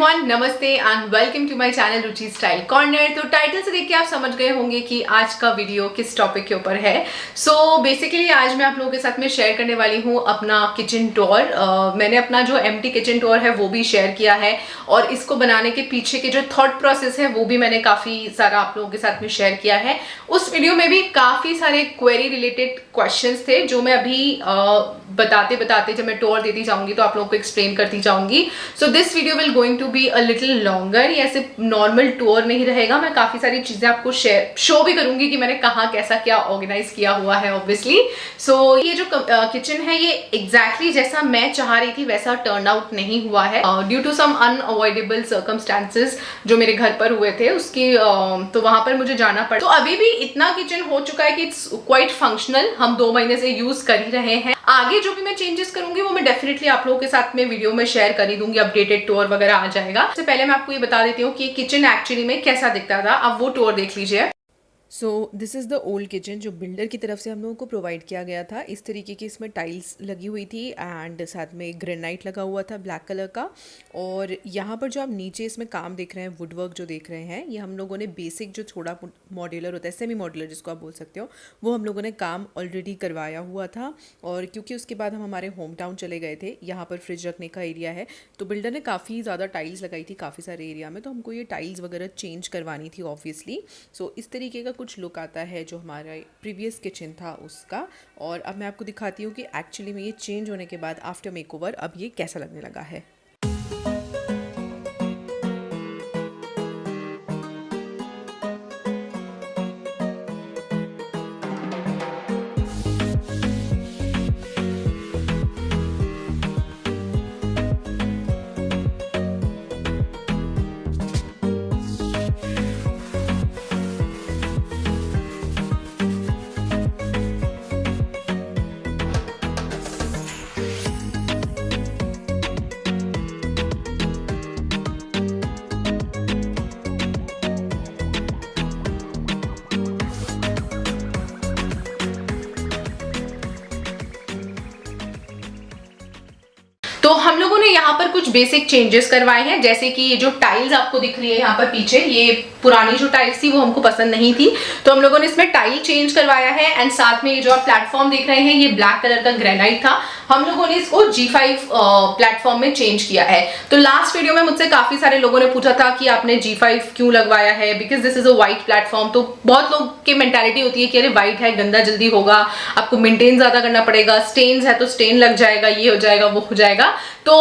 Everyone, नमस्ते and welcome to my channel Ruchi style corner. तो title से देख के आप समझ गए होंगे कि आज का वीडियो किस टॉपिक के ऊपर है। सो बेसिकली आज मैं आप लोगों के साथ में शेयर करने वाली हूँ अपना किचन टूर। मैंने अपना जो एम्प्टी किचन टूर है वो भी शेयर किया है और इसको बनाने के पीछे के जो थॉट प्रोसेस है वो भी मैंने काफ़ी सारा आप लोगों के साथ में शेयर किया है। उस वीडियो में भी काफ़ी सारे क्वेरी रिलेटेड क्वेश्चंस थे जो मैं अभी बताते बताते जब मैं टूर देती जाऊँगी तो आप लोगों को एक्सप्लेन करती जाऊँगी। So this video will going to be a little longer. ये ऐसे नॉर्मल टूर नहीं रहेगा, मैं काफ़ी सारी चीज़ें आपको शो भी करूँगी कि मैंने कहाँ कैसा क्या ऑर्गेनाइज किया हुआ है ऑब्वियसली। सो ये जो किचन है ये एग्जैक्टली जैसा मैं चाह रही थी वैसा टर्न आउट नहीं हुआ है due to some unavoidable circumstances जो मेरे घर पर हुए थे उसकी तो वहाँ पर मुझे जाना पड़ा। तो अभी भी इतना किचन हो चुका है कि इट्स क्वाइट फंक्शनल, हम 2 महीने से यूज कर ही रहे हैं। आगे जो भी मैं चेंजेस करूंगी वो मैं डेफिनेटली आप लोगों के साथ में वीडियो में शेयर कर ही दूंगी, अपडेटेड टूर वगैरह आ जाएगा। सबसे पहले मैं आपको ये बता देती हूँ कि किचन एक्चुअली में कैसा दिखता था, अब वो टूर देख लीजिए। So this is the old kitchen जो बिल्डर की तरफ से हम लोगों को प्रोवाइड किया गया था। इस तरीके की इसमें टाइल्स लगी हुई थी एंड साथ में ग्रेनाइट लगा हुआ था ब्लैक कलर का। और यहाँ पर जो आप नीचे इसमें काम देख रहे हैं, वुडवर्क जो देख रहे हैं, ये हम लोगों ने बेसिक जो थोड़ा मॉड्यूलर होता है, सेमी मॉड्यूलर जिसको आप बोल सकते हो, वो हम लोगों ने काम ऑलरेडी करवाया हुआ था। और क्योंकि उसके बाद हम हमारे होम टाउन चले गए थे, यहाँ पर फ्रिज रखने का एरिया है, तो बिल्डर ने काफ़ी ज़्यादा टाइल्स लगाई थी काफ़ी सारे एरिया में, तो हमको ये टाइल्स वगैरह चेंज करवानी थी ऑब्वियसली। सो इस तरीके का कुछ लुक आता है जो हमारा प्रीवियस किचन था उसका। और अब मैं आपको दिखाती हूँ कि एक्चुअली में ये चेंज होने के बाद आफ्टर मेकओवर अब ये कैसा लगने लगा है। तो हम लोगों ने यहाँ पर कुछ बेसिक चेंजेस करवाए हैं, जैसे कि ये जो टाइल्स आपको दिख रही है यहाँ पर पीछे, ये पुरानी जो टाइल्स थी वो हमको पसंद नहीं थी, तो हम लोगों ने इसमें टाइल चेंज करवाया है। एंड साथ में ये जो आप प्लेटफॉर्म देख रहे हैं ये ब्लैक कलर का ग्रेनाइट था, हम लोगों ने इसको G5 प्लेटफॉर्म में चेंज किया है। तो लास्ट वीडियो में मुझसे काफी सारे लोगों ने पूछा था कि आपने G5 क्यों लगवाया है, because this is a white platform. तो बहुत लोग की मेंटालिटी होती है कि अरे व्हाइट है गंदा जल्दी होगा, आपको मेंटेन ज्यादा करना पड़ेगा, स्टेन्स है तो स्टेन लग जाएगा, ये हो जाएगा वो हो जाएगा। तो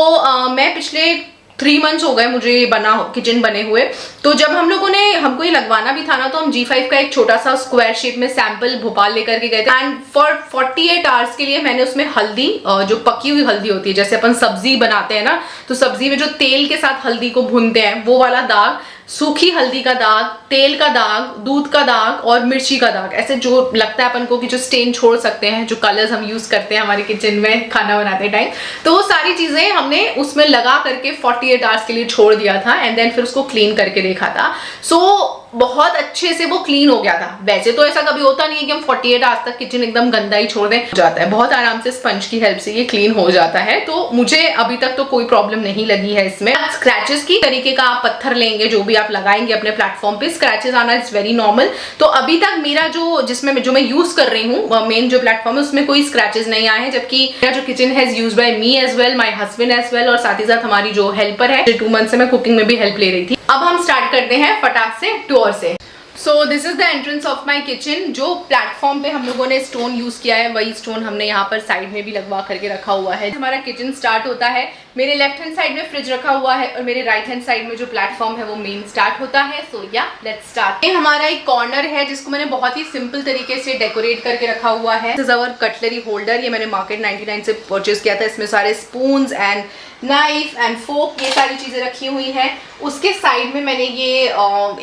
मैं पिछले 3 मंथ्स हो गए मुझे किचन बने हुए, तो जब हमको ये लगवाना भी था ना, तो हम G5 का एक छोटा सा स्क्वायर शेप में सैंपल भोपाल लेकर के गए थे। एंड फॉर 48 आवर्स के लिए मैंने उसमें हल्दी, जो पकी हुई हल्दी होती है, जैसे अपन सब्जी बनाते हैं ना, तो सब्जी में जो तेल के साथ हल्दी को भूनते हैं वो वाला दाग, सूखी हल्दी का दाग, तेल का दाग, दूध का दाग और मिर्ची का दाग, ऐसे जो लगता है अपन को कि जो स्टेन छोड़ सकते हैं, जो कलर्स हम यूज करते हैं हमारे किचन में खाना बनाते टाइम, तो वो सारी चीजें हमने उसमें लगा करके 48 आवर्स के लिए छोड़ दिया था एंड देन फिर उसको क्लीन करके देखा था। सो बहुत अच्छे से वो क्लीन हो गया था। वैसे तो ऐसा कभी होता नहीं है कि हम 48 आवर्स तक किचन एकदम गंदा ही छोड़ दें, हो जाता है, बहुत आराम से स्पंज की हेल्प से ये क्लीन हो जाता है। तो मुझे अभी तक तो कोई प्रॉब्लम नहीं लगी है इसमें। स्क्रैचेस की तरीके का आप पत्थर लेंगे, जो भी आप लगाएंगे अपने प्लेटफॉर्म पे, स्क्रैचेस आना इट्स वेरी नॉर्मल। तो अभी तक मेरा जो मैं यूज कर रही हूँ मेन जो प्लेटफॉर्म है उसमें कोई स्क्रैचेस नहीं आए हैं, जबकि मेरा जो किचन है used by me as well, my husband as well, और साथ ही साथ हमारी जो हेल्पर है 2 मंथ से मैं कुकिंग में भी हेल्प ले रही थी। अब हम स्टार्ट करते हैं फटाक से टूर से। So this is the entrance of my kitchen. जो प्लेटफॉर्म पे हम लोगों ने स्टोन यूज किया है वही स्टोन हमने यहाँ पर साइड में भी लगवा करके रखा हुआ है। हमारा किचन स्टार्ट होता है, मेरे लेफ्ट हैंड साइड में फ्रिज रखा हुआ है और मेरे राइट हैंड साइड में जो प्लेटफॉर्म है वो मेन स्टार्ट होता है। सो या लेट्स स्टार्ट। ये हमारा एक कॉर्नर है जिसको मैंने बहुत ही सिंपल तरीके से डेकोरेट करके रखा हुआ है। This is our cutlery holder, ये मैंने मार्केट 99 से परचेज किया था। इसमें सारे spoons and knife and fork, ये सारी चीजें रखी हुई हैं। उसके साइड में मैंने ये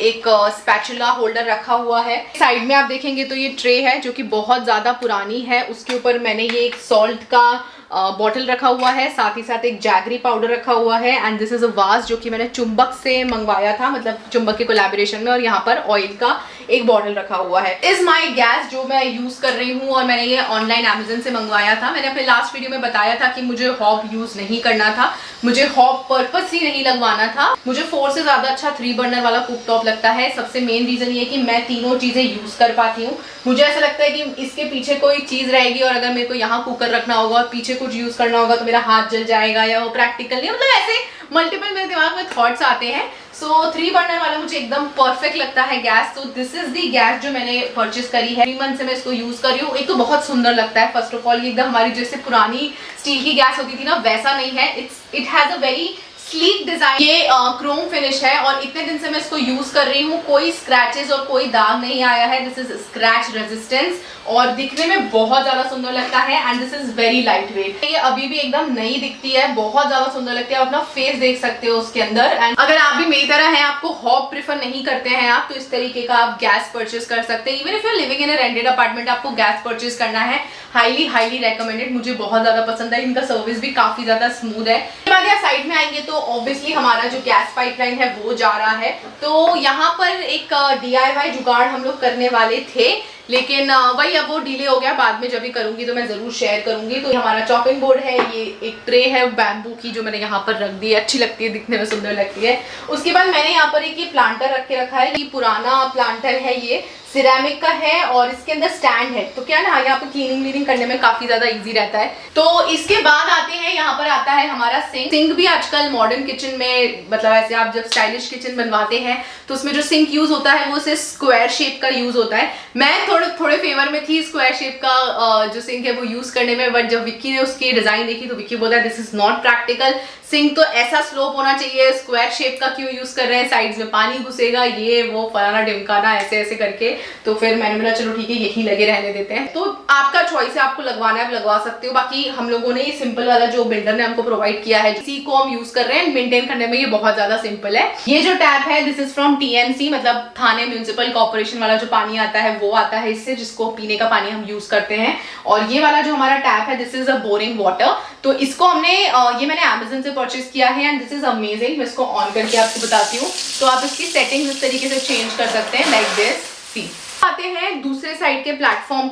एक स्पैचुला होल्डर रखा हुआ है। साइड में आप देखेंगे तो ये ट्रे है जो कि बहुत ज्यादा पुरानी है, उसके ऊपर मैंने ये एक सॉल्ट का बॉटल रखा हुआ है, साथ ही साथ एक जैगरी पाउडर रखा हुआ है। And this is a was जो कि मैंने चुंबक से मंगवाया था, मतलब चुंबक के कोलैबोरेशन में, और यहाँ पर ऑयल का एक बॉटल रखा हुआ है। इज माई गैस जो मैं यूज कर रही हूँ और मैंने ये ऑनलाइन अमेजन से मंगवाया था। मैंने अपने लास्ट वीडियो में बताया था कि मुझे हॉब यूज नहीं करना था, मुझे हॉब पर्पस ही नहीं लगवाना था। मुझे 4 से ज्यादा अच्छा 3 बर्नर वाला कुक टॉप लगता है। सबसे मेन रीजन ये कि मैं तीनों चीजें यूज कर पाती हूँ। मुझे ऐसा लगता है कि इसके पीछे कोई चीज रहेगी और अगर मेरे को यहाँ कुकर रखना होगा और पीछे कुछ यूज करना होगा तो मेरा हाथ जल जाएगा या वो प्रैक्टिकल नहीं, मतलब ऐसे मल्टीपल मेरे दिमाग में थॉट्स आते हैं। सो 3 बर्नर वाला मुझे एकदम परफेक्ट लगता है गैस। तो दिस इज दी गैस जो मैंने परचेस करी है। 3 मंथ से मैं इसको यूज कर रही हूँ। एक तो बहुत सुंदर लगता है, फर्स्ट ऑफ ऑल ये एकदम हमारी जैसे पुरानी स्टील की गैस होती थी ना वैसा नहीं है। It has a very sleek design. ये क्रोम फिनिश है और इतने दिन से मैं इसको यूज कर रही हूँ, कोई स्क्रैचेस और कोई दाग नहीं आया है। दिस इज स्क्रैच रेजिस्टेंस और दिखने में बहुत ज्यादा सुंदर लगता है and this is very light weight. ये अभी भी एकदम नई दिखती है, बहुत ज्यादा सुंदर लगती है। आप अपना फेस देख सकते हो उसके अंदर। एंड अगर आप भी मेरी तरह हैं, आपको हॉब प्रेफर नहीं करते हैं आप, तो इस तरीके का आप गैस परचेज कर सकते हैं। Even if you are living in a rented apartment, आपको गैस परचेज करना है, हाईली हाईली रेकमेंडेड। मुझे बहुत ज्यादा पसंद है, इनका सर्विस भी काफी ज्यादा स्मूथ है। इसके बाद यहाँ साइड में आएंगे तो ऑब्वियसली हमारा जो गैस पाइपलाइन है वो जा रहा है। तो यहाँ पर एक DIY जुगाड़ हम लोग करने वाले थे, लेकिन वही अब वो डिले हो गया। बाद में जब भी करूंगी तो मैं जरूर शेयर करूंगी। तो हमारा चॉपिंग बोर्ड है, ये एक ट्रे है बैम्बू की जो मैंने यहाँ पर रख दी है, अच्छी लगती है, दिखने में सुंदर लगती है। उसके बाद मैंने यहाँ पर एक ये प्लांटर रख के रखा है। ये पुराना प्लांटर है, ये सिरेमिक का है और इसके अंदर स्टैंड है, तो क्या ना यहाँ पे क्लीनिंग करने में काफी ज्यादा इजी रहता है। तो इसके बाद आते हैं, यहाँ पर आता है हमारा सिंक। सिंक भी आजकल मॉडर्न किचन में, मतलब ऐसे आप जब स्टाइलिश किचन बनवाते हैं तो उसमें जो सिंक यूज होता है वो सिर्फ स्क्वायर शेप का यूज होता है। मैं थोड़े फेवर में थी स्क्वायर शेप का जो सिंक है वो यूज करने में, बट जब विक्की ने उसकी डिजाइन देखी तो विक्की बोला this is not practical. Sink तो ऐसा स्लोप होना चाहिए, स्क्वायर शेप का क्यों यूज कर रहे हैं, साइड्स में पानी घुसेगा, ये वो फलाना ढिमकाना ऐसे ऐसे करके। तो फिर मैंने बोला चलो ठीक है यही लगे रहने देते हैं। तो आपका चॉइस है, आपको लगवाना है आप लगवा सकते हो। बाकी हम लोगों ने ये सिंपल वाला जो बिल्डर ने हमको प्रोवाइड किया है, इसी को हम यूज कर रहे हैं। मेंटेन करने में ये बहुत ज्यादा सिंपल है। ये जो टैप है दिस इज फ्रॉम TMC, मतलब थाने म्यूनिसिपल कॉर्पोरेशन वाला जो पानी आता है वो आता है इससे, जिसको पीने का पानी हम यूज करते हैं। और ये वाला जो हमारा टैप है this is a boring water. तो इसको हमने ये मैंने Amazon से परचेज किया है एंड दिस इज अमेजिंग। मैं इसको ऑन करके आपको बताती हूँ। तो आप इसकी सेटिंग्स इस तरीके से चेंज कर सकते हैं, लाइक दिस। सी आते हैं दूसरे साइड के प्लेटफॉर्म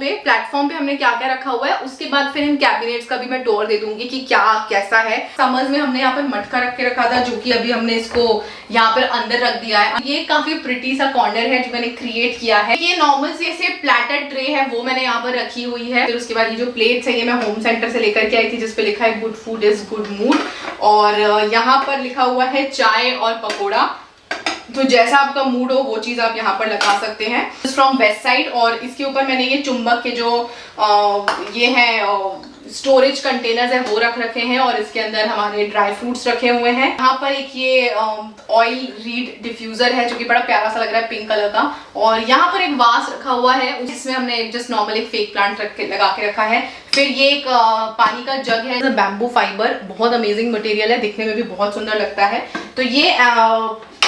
पे हमने क्या क्या रखा हुआ है। उसके बाद फिर इन कैबिनेट्स का भी मैं टूर दे दूंगी कि क्या कैसा है। समर्स में हमने यहाँ पर मटका रख के रखा था, जो कि अभी हमने इसको यहाँ पर अंदर रख दिया है। ये काफी प्रिटी सा कॉर्नर है जो मैंने क्रिएट किया है। ये नॉर्मल से ऐसे प्लेटेड ट्रे है वो मैंने यहाँ पर रखी हुई है। फिर उसके बाद ये जो प्लेट्स है ये मैं होम सेंटर से लेकर के आई थी, जिसपे लिखा है good food is good mood, और यहाँ पर लिखा हुआ है चाय और पकौड़ा। तो जैसा आपका मूड हो वो चीज आप यहाँ पर लगा सकते हैं। फ्रॉम वेस्ट साइड, और इसके ऊपर मैंने ये चुंबक के जो ये है स्टोरेज कंटेनर्स है वो रख रखे हैं, और इसके अंदर हमारे ड्राई फ्रूट्स रखे हुए हैं। यहाँ पर एक ये ऑयल रीड डिफ्यूजर है जो कि बड़ा प्यारा सा लग रहा है पिंक कलर का, और यहाँ पर एक वास रखा हुआ है, इसमें हमने जस्ट नॉर्मल एक फेक प्लांट लगा के रखा है। फिर ये एक पानी का जग है, बैम्बू फाइबर, बहुत अमेजिंग मटेरियल है, दिखने में भी बहुत सुंदर लगता है। तो ये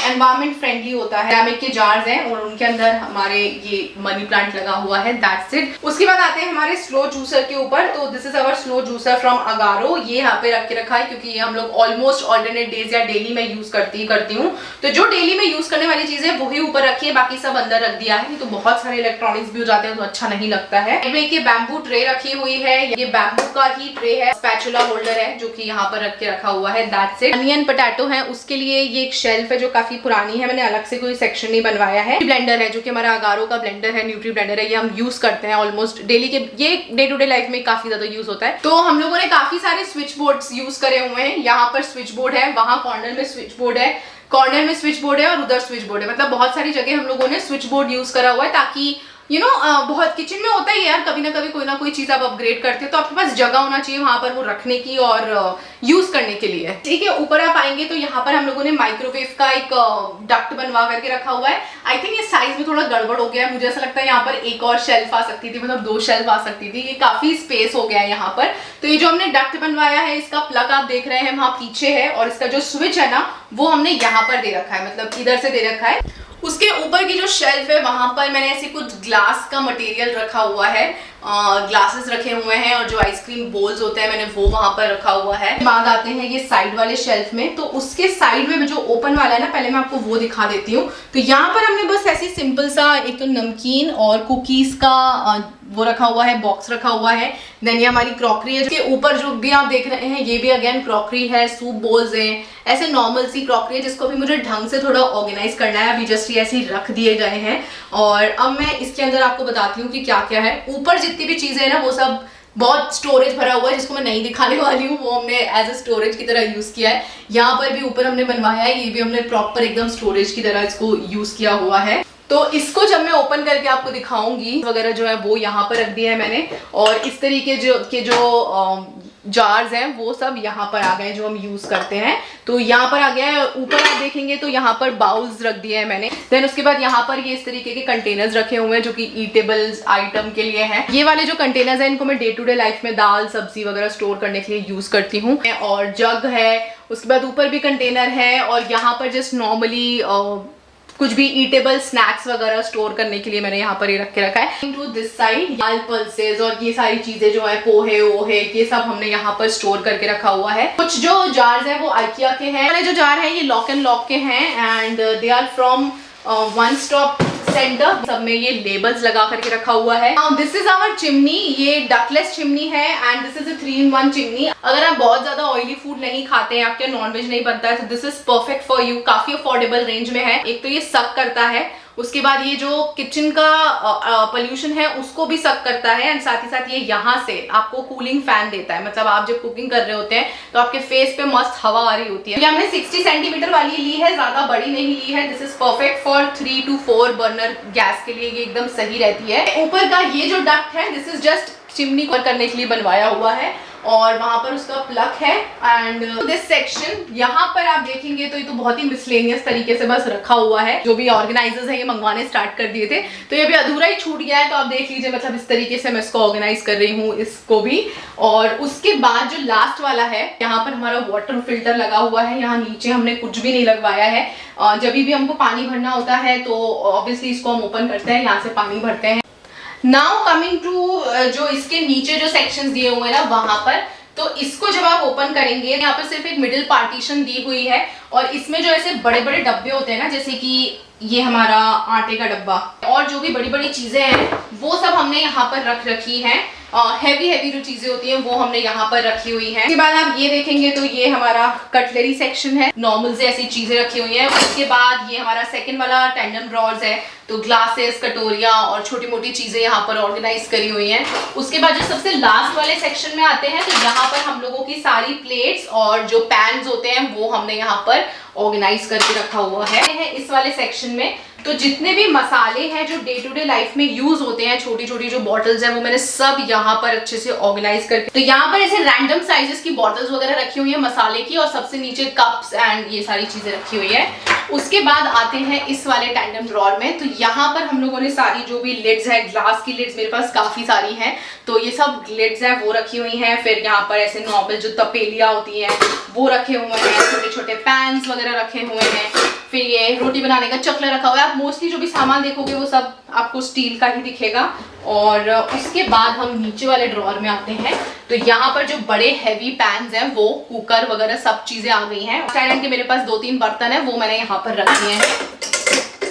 एनवायरमेंट फ्रेंडली होता है। सिरेमिक के जार्स हैं और उनके अंदर हमारे ये मनी प्लांट लगा हुआ है, दैट्स इट। उसके बाद आते हैं हमारे स्लो जूसर के ऊपर। तो this is our slow juicer from Agaro. ये यहाँ पे रख के रखा है क्योंकि ये हम लोग ऑलमोस्ट ऑल्टरनेट डेज या डेली में यूज करती हूँ। तो जो डेली में यूज करने वाली चीजें वही ऊपर रखी है, बाकी सब अंदर रख दिया है। तो बहुत सारे इलेक्ट्रॉनिक्स भी हो जाते हैं तो अच्छा नहीं लगता है। ये बैम्बू ट्रे रखी हुई है, ये बैम्बू का ही ट्रे है। स्पैचुला होल्डर है जो कि यहाँ पर रख के रखा हुआ है, दैट्स इट। अनियन पोटैटो है, उसके लिए ये एक शेल्फ है जो काफी पुरानी है, मैंने अलग से कोई सेक्शन नहीं बनवाया है। ब्लेंडर है जो कि हमारा अगारो का ब्लेंडर है, न्यूट्री ब्लेंडर है, ये हम यूज करते हैं ऑलमोस्ट डेली के, ये डे टू डे लाइफ में काफी ज्यादा यूज होता है। तो हम लोगों ने काफी सारे स्विच बोर्ड्स यूज करे हुए हैं। यहाँ पर स्विच बोर्ड है, वहां कॉर्नर में स्विच बोर्ड है, कॉर्नर में स्विच बोर्ड है और उधर स्विच बोर्ड है। मतलब बहुत सारी जगह हम लोगों ने स्विच बोर्ड यूज करा हुआ है, ताकि बहुत किचन में होता है यार, कभी ना कभी कोई ना कोई चीज आप अपग्रेड करते हो तो आपके पास जगह होना चाहिए वहां पर वो रखने की और यूज करने के लिए। ठीक है, ऊपर आप आएंगे तो यहाँ पर हम लोगों ने माइक्रोवेव का एक डक्ट बनवा करके रखा हुआ है। आई थिंक ये साइज में थोड़ा गड़बड़ हो गया है, मुझे ऐसा लगता है यहाँ पर एक और शेल्फ आ सकती थी, मतलब 2 शेल्फ आ सकती थी। ये काफी स्पेस हो गया है यहाँ पर। तो ये जो हमने डक्ट बनवाया है इसका प्लग आप देख रहे हैं वहां पीछे है, और इसका जो स्विच है ना वो हमने यहाँ पर दे रखा है, मतलब इधर से दे रखा है। उसके ऊपर की जो शेल्फ है वहां पर मैंने ऐसे कुछ ग्लास का मटेरियल रखा हुआ है, ग्लासेस रखे हुए हैं, और जो आइसक्रीम बोल्स होते हैं मैंने वो वहां पर रखा हुआ है। बाद आते हैं ये साइड वाले शेल्फ में। तो उसके साइड में जो ओपन वाला है ना, पहले मैं आपको वो दिखा देती हूँ। तो यहाँ पर हमने बस ऐसी सिंपल सा एक तो नमकीन और कुकीज का वो रखा हुआ है, बॉक्स रखा हुआ है। देन ये हमारी क्रॉकरी है, इसके ऊपर जो भी आप देख रहे हैं ये भी अगेन क्रॉकरी है, सूप बोल्स हैं, ऐसे नॉर्मल सी क्रॉकरी है जिसको भी मुझे ढंग से थोड़ा ऑर्गेनाइज करना है। अभी जस्ट ये ऐसे ही रख दिए गए हैं और अब मैं इसके अंदर आपको बताती हूँ कि क्या क्या है। ऊपर जितनी भी चीजें हैं ना वो सब बहुत स्टोरेज भरा हुआ है जिसको मैं नहीं दिखाने वाली हूँ, वो हमने एज अ स्टोरेज की तरह यूज किया है। यहाँ पर भी ऊपर हमने बनवाया है, ये भी हमने प्रॉपर एकदम स्टोरेज की तरह इसको यूज किया हुआ है। तो इसको जब मैं ओपन करके आपको दिखाऊंगी वगैरह जो है वो यहाँ पर रख दिया है मैंने, और इस तरीके जो जार्स हैं वो सब यहाँ पर आ गए जो हम यूज करते हैं। तो यहाँ पर आ गया है, ऊपर आप देखेंगे तो यहाँ पर बाउल्स रख दिए हैं मैंने। देन उसके बाद यहाँ पर ये इस तरीके के कंटेनर्स रखे हुए हैं जो कि ईटेबल्स आइटम के लिए हैं। ये वाले जो कंटेनर्स हैं इनको मैं डे टू डे लाइफ में दाल सब्जी वगैरह स्टोर करने के लिए यूज करती हूँ। और जग है, उसके बाद ऊपर भी कंटेनर है, और यहाँ पर जस्ट नॉर्मली कुछ भी ईटेबल स्नैक्स वगैरह स्टोर करने के लिए मैंने यहाँ पर ये रख के रखा है। To this side dal pulses और ये सारी चीजें जो है पोहे वोहे ये सब हमने यहाँ पर स्टोर करके रखा हुआ है। कुछ जो जार्स हैं वो आइकिया के हैं। वाले जो जार हैं ये लॉक एंड लॉक के हैं and they are from one stop center. सब में ये लेबल्स लगा करके रखा हुआ है। दिस इज आवर चिमनी, ये डकलेस चिमनी है and this is a 3-in-1 chimney. अगर आप बहुत ज्यादा ऑयली फूड नहीं खाते हैं, आपके नॉनवेज नहीं बनता है, तो this is perfect for you. काफी अफोर्डेबल रेंज में है। एक तो ये सक करता है, उसके बाद ये जो किचन का पोल्यूशन है उसको भी सक करता है एंड साथ ही साथ ये यहाँ से आपको कूलिंग फैन देता है। मतलब आप जब कुकिंग कर रहे होते हैं तो आपके फेस पे मस्त हवा आ रही होती है। ये हमने 60 सेंटीमीटर वाली ली है, ज्यादा बड़ी नहीं ली है। This is perfect for 3 to 4 burner gas के लिए, ये एकदम सही रहती है। ऊपर का ये जो डक्ट है दिस इज जस्ट चिमनी को करने के लिए बनवाया हुआ है और वहां पर उसका प्लग है। एंड दिस सेक्शन यहाँ पर आप देखेंगे तो ये तो बहुत ही मिसलेनियस तरीके से बस रखा हुआ है। जो भी ऑर्गेनाइजर्स है ये मंगवाने स्टार्ट कर दिए थे तो ये भी अधूरा ही छूट गया है। तो आप देख लीजिए, मतलब इस तरीके से मैं इसको ऑर्गेनाइज कर रही हूँ इसको भी। और उसके बाद जो लास्ट वाला है, यहाँ पर हमारा वाटर फिल्टर लगा हुआ है। यहाँ नीचे हमने कुछ भी नहीं लगवाया है। जब भी हमको पानी भरना होता है तो ऑब्वियसली इसको हम ओपन करते हैं, यहाँ से पानी भरते हैं। नाउ कमिंग टू जो इसके नीचे जो सेक्शंस दिए हुए हैं ना वहां पर, तो इसको जब आप ओपन करेंगे यहाँ पर सिर्फ एक मिडिल पार्टीशन दी हुई है और इसमें जो ऐसे बड़े बड़े डब्बे होते हैं ना, जैसे कि ये हमारा आटे का डब्बा और जो भी बड़ी बड़ी चीजें हैं वो सब हमने यहाँ पर रख रखी हैं। हैवी जो चीजें होती हैं वो हमने यहाँ पर रखी हुई हैं। उसके बाद आप ये देखेंगे तो ये हमारा कटलरी सेक्शन है, नॉर्मल से ऐसी चीजें रखी हुई हैं। उसके बाद ये हमारा सेकंड वाला टैंडम ड्रॉर्स है, तो ग्लासेस कटोरियाँ और छोटी मोटी चीजें यहाँ पर ऑर्गेनाइज करी हुई हैं। उसके बाद जो सबसे लास्ट वाले सेक्शन में आते हैं तो यहाँ पर हम लोगों की सारी प्लेट्स और जो पैन्स होते हैं वो हमने यहाँ पर ऑर्गेनाइज करके रखा हुआ है इस वाले सेक्शन में। तो जितने भी मसाले हैं जो डे टू डे लाइफ में यूज होते हैं, छोटी छोटी जो बॉटल्स हैं वो मैंने सब यहाँ पर अच्छे से ऑर्गेनाइज करके, तो यहाँ पर ऐसे रैंडम साइजेस की बॉटल्स वगैरह रखी हुई है मसाले की, और सबसे नीचे कप्स एंड ये सारी चीजें रखी हुई है। उसके बाद आते हैं इस वाले टैंडम ड्रॉर में, तो यहाँ पर हम लोगों ने सारी जो भी लिड्स है, ग्लास की लिड्स मेरे पास काफी सारी हैं, तो ये सब लिड्स है वो रखी हुई हैं। फिर यहाँ पर ऐसे नॉर्मल जो तपेलियाँ होती हैं वो रखे हुए हैं, छोटे छोटे पैन्स वगैरह रखे हुए हैं। फिर ये रोटी बनाने का चकला रखा हुआ है। आप मोस्टली जो भी सामान देखोगे वो सब आपको स्टील का ही दिखेगा। और उसके बाद हम नीचे वाले ड्रॉर में आते हैं, तो यहाँ पर जो बड़े हैवी पैन्स हैं वो कुकर वगैरह सब चीजें आ गई हैं। स्टैंड के मेरे पास 2-3 बर्तन है वो मैंने यहाँ पर रख दिए हैं।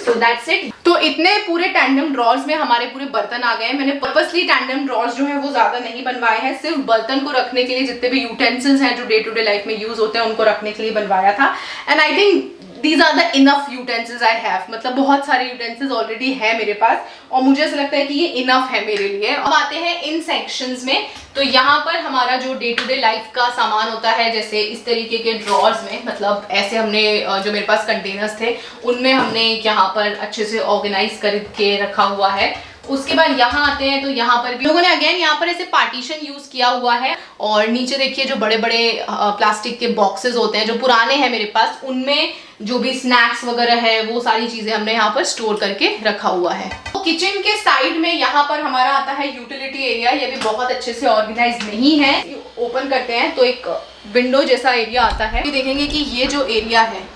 So that's it। तो इतने पूरे टैंडम ड्रॉर्स में हमारे पूरे बर्तन आ गए। मैंने पर्पसली टैंडम ड्रॉर्स जो है वो ज्यादा नहीं बनवाए हैं, सिर्फ बर्तन को रखने के लिए, जितने भी यूटेंसिल्स हैं जो डे टू डे लाइफ में यूज होते हैं उनको रखने के लिए बनवाया था। And I think these are the enough utensils I have। मतलब बहुत सारे utensils ऑलरेडी है मेरे पास और मुझे ऐसा लगता है कि ये इनफ है मेरे लिए। अब आते हैं इन सेक्शंस में, तो यहाँ पर हमारा जो डे टू डे लाइफ का सामान होता है, जैसे इस तरीके के ड्रॉर्स में, मतलब ऐसे हमने जो मेरे पास कंटेनर्स थे उनमें हमने यहाँ पर अच्छे से ऑर्गेनाइज करके रखा हुआ है। उसके बाद यहाँ आते हैं, तो यहाँ पर भी लोगों ने अगेन यहाँ पर ऐसे पार्टीशन यूज किया हुआ है। और नीचे देखिए जो बड़े बड़े प्लास्टिक के बॉक्सेस होते हैं जो पुराने हैं मेरे पास, उनमें जो भी स्नैक्स वगैरह है वो सारी चीजें हमने यहाँ पर स्टोर करके रखा हुआ है। तो किचन के साइड में यहाँ पर हमारा आता है यूटिलिटी एरिया। ये भी बहुत अच्छे से ऑर्गेनाइज नहीं है। ओपन करते हैं तो एक विंडो जैसा एरिया आता है। देखेंगे कि ये जो एरिया है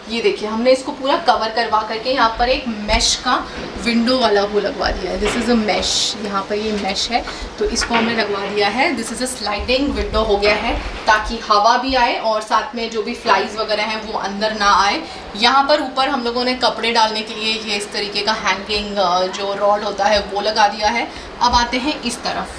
ये देखिए हमने इसको पूरा कवर करवा करके यहाँ पर एक मैश का विंडो वाला वो लगवा दिया है। दिस इज़ अ मैश, यहाँ पर ये मैश है तो इसको हमने लगवा दिया है। This is a sliding window हो गया है ताकि हवा भी आए और साथ में जो भी फ्लाइज वगैरह हैं वो अंदर ना आए। यहाँ पर ऊपर हम लोगों ने कपड़े डालने के लिए ये इस तरीके का हैंगिंग जो रॉड होता है वो लगा दिया है। अब आते हैं इस तरफ,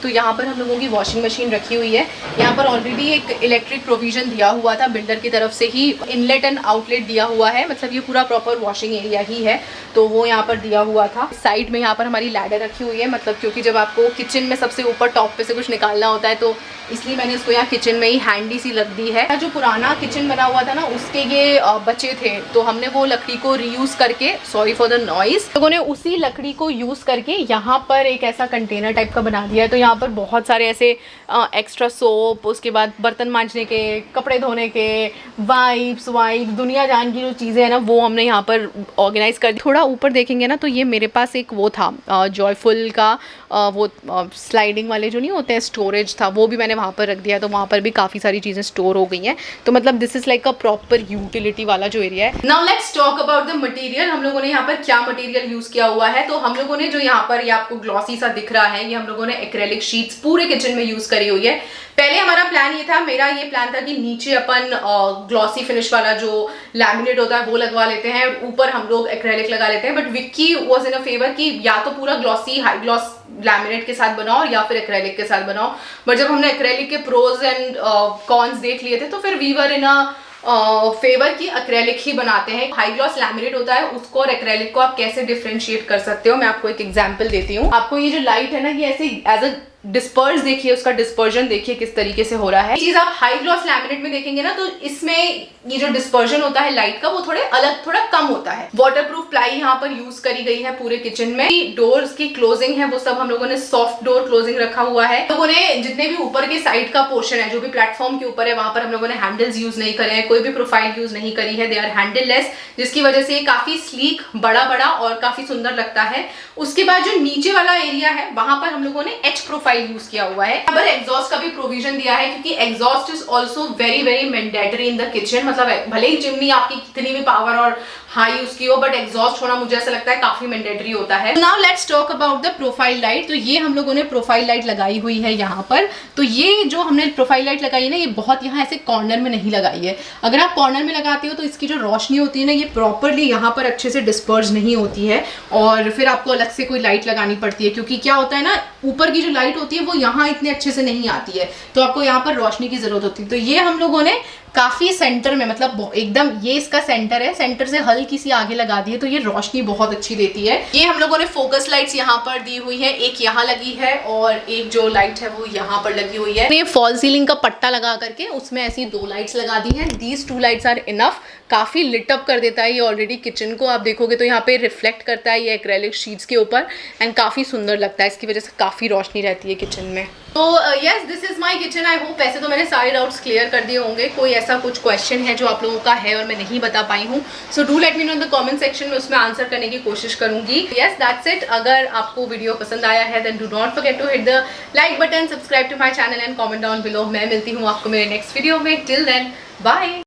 तो यहाँ पर हम लोगों की वॉशिंग मशीन रखी हुई है। यहाँ पर ऑलरेडी एक इलेक्ट्रिक प्रोविज़न दिया हुआ था बिल्डर की तरफ से ही, इनलेट एंड आउटलेट दिया हुआ है, मतलब ये पूरा प्रॉपर वॉशिंग एरिया ही है तो वो यहाँ पर दिया हुआ था। साइड में यहाँ पर हमारी लैडर रखी हुई है, मतलब क्योंकि जब आपको किचन में सबसे ऊपर टॉप पे से कुछ निकालना होता है तो इसलिए मैंने इसको यहाँ किचन में ही हैंडी सी लग दी है। जो पुराना किचन बना हुआ था ना उसके ये बचे थे तो हमने वो लकड़ी को रीयूज़ करके, सॉरी फॉर द नॉइज़, लोगों ने उसी लकड़ी को यूज़ करके यहाँ पर एक ऐसा कंटेनर टाइप का बना दिया है। तो यहाँ पर बहुत सारे ऐसे एक्स्ट्रा सोप, उसके बाद बर्तन मांजने के, कपड़े धोने के, वाइप्स दुनिया जान की जो चीज़ें हैं ना वो हमने यहाँ पर ऑर्गेनाइज कर दी। थोड़ा ऊपर देखेंगे ना तो ये मेरे पास एक वो था जॉयफुल का वो स्लाइडिंग वाले जो नहीं होते हैं स्टोरेज था, वो भी मैंने वहाँ पर रख दिया तो वहाँ पर भी काफ़ी सारी चीज़ें स्टोर हो गई हैं। तो मतलब this is like a proper utility वाला जो एरिया है। Now let's talk about the material. हम लोगों ने यहाँ पर क्या मटेरियल यूज़ किया हुआ है, तो हम लोगों ने जो यहाँ पर ये आपको ग्लॉसी सा दिख रहा है ये हम लोगों ने एक्रेलिक शीट्स पूरे किचन में यूज़ करी हुई है। पहले हमारा प्लान ये था, मेरा ये प्लान था कि नीचे अपन ग्लॉसी फिनिश वाला जो लैमिनेट होता है वो लगवा लेते हैं, ऊपर हम लोग एक्रेलिक लगा लेते हैं, but Vicky was in a favour कि या तो पूरा ग्लॉसी हाई ग्लॉस लैमिनेट के साथ बनाओ या फिर एक्रेलिक के साथ बनाओ। बट जब हमने एक्रेलिक के प्रोज एंड कॉन्स देख लिए थे तो फिर we were in a favour की एक्रेलिक ही बनाते हैं। हाई ग्लॉस लैमिनेट होता है उसको और एक्रेलिक को आप कैसे डिफरेंशिएट कर सकते हो, मैं आपको एक एग्जांपल देती हूँ। आपको ये जो लाइट है ना ये ऐसे एज अ डिस्पर्स देखिए, उसका डिस्पर्जन देखिए किस तरीके से हो रहा है। चीज आप हाई ग्लॉस लैमिनेट में देखेंगे ना तो इसमें ये जो डिस्पर्जन होता है लाइट का वो थोड़े अलग, थोड़ा कम होता है। वाटरप्रूफ प्लाई यहाँ पर यूज करी गई है पूरे किचन में। डोर्स की क्लोजिंग है वो सब हम लोगों ने सॉफ्ट डोर क्लोजिंग रखा हुआ है। लोगों ने जितने भी ऊपर के साइड का पोर्शन है जो भी प्लेटफॉर्म के ऊपर है वहां पर हम लोगों ने हैंडल्स यूज नहीं करे हैं, कोई भी प्रोफाइल यूज नहीं करी है, दे आर हैंडललेस, जिसकी वजह से काफी स्लीक, बड़ा बड़ा और काफी सुंदर लगता है। उसके बाद जो नीचे वाला एरिया है वहां पर हम लोगों ने एच प्रोफाइल यूज किया हुआ है। यहाँ पर एग्जॉस्ट का भी प्रोविजन दिया है क्योंकि exhaust is also very very mandatory in the kitchen. मतलब भले ही चिमनी आपकी कितनी भी पावर और हाई उसकी हो बट एग्जॉस्ट होना मुझे ऐसा लगता है काफी मैंडेटरी होता है। Now let's talk about the profile light. तो ये हम लोगों ने प्रोफाइल लाइट लगाई हुई है यहाँ पर। तो ये जो हमने प्रोफाइल लाइट लगाई है ना ये बहुत यहाँ ऐसे कॉर्नर में नहीं लगाई है। अगर आप कॉर्नर में लगाते हो तो इसकी जो रोशनी होती है ना ये प्रॉपरली यहाँ पर अच्छे से डिस्पर्स नहीं होती है और फिर आपको अलग से कोई लाइट लगानी पड़ती है, क्योंकि क्या होता है ना ऊपर की जो लाइट होती है वो यहाँ इतने अच्छे से नहीं आती है तो आपको यहाँ पर रोशनी की जरूरत होती है। तो ये हम लोगों ने काफी सेंटर में, मतलब एकदम ये इसका सेंटर है, सेंटर से हल्की सी आगे लगा दी है तो ये रोशनी बहुत अच्छी देती है। ये हम लोगों ने फोकस लाइट्स यहाँ पर दी हुई है, एक यहाँ लगी है और एक जो लाइट है वो यहाँ पर लगी हुई है। ये फॉल सीलिंग का पट्टा लगा करके उसमें ऐसी 2 लाइट्स लगा दी हैं। दीज 2 लाइट्स आर इनफ, काफी लिट अप कर देता है ये ऑलरेडी किचन को। आप देखोगे तो यहाँ पे रिफ्लेक्ट करता है ये एक्रेलिक शीट्स के ऊपर एंड काफी सुंदर लगता है, इसकी वजह से काफी रोशनी रहती है किचन में। तो yes this is my kitchen. I hope वैसे तो मैंने सारे डाउट्स क्लियर कर दिए होंगे। कोई ऐसा कुछ क्वेश्चन है जो आप लोगों का है और मैं नहीं बता पाई हूँ so do let me know in the comment section में, उसमें आंसर करने की कोशिश करूंगी। Yes that's it. अगर आपको वीडियो पसंद आया है then do not forget to hit the like button, subscribe to my channel and comment down below. मैं मिलती हूँ आपको मेरे नेक्स्ट वीडियो में। Till then bye.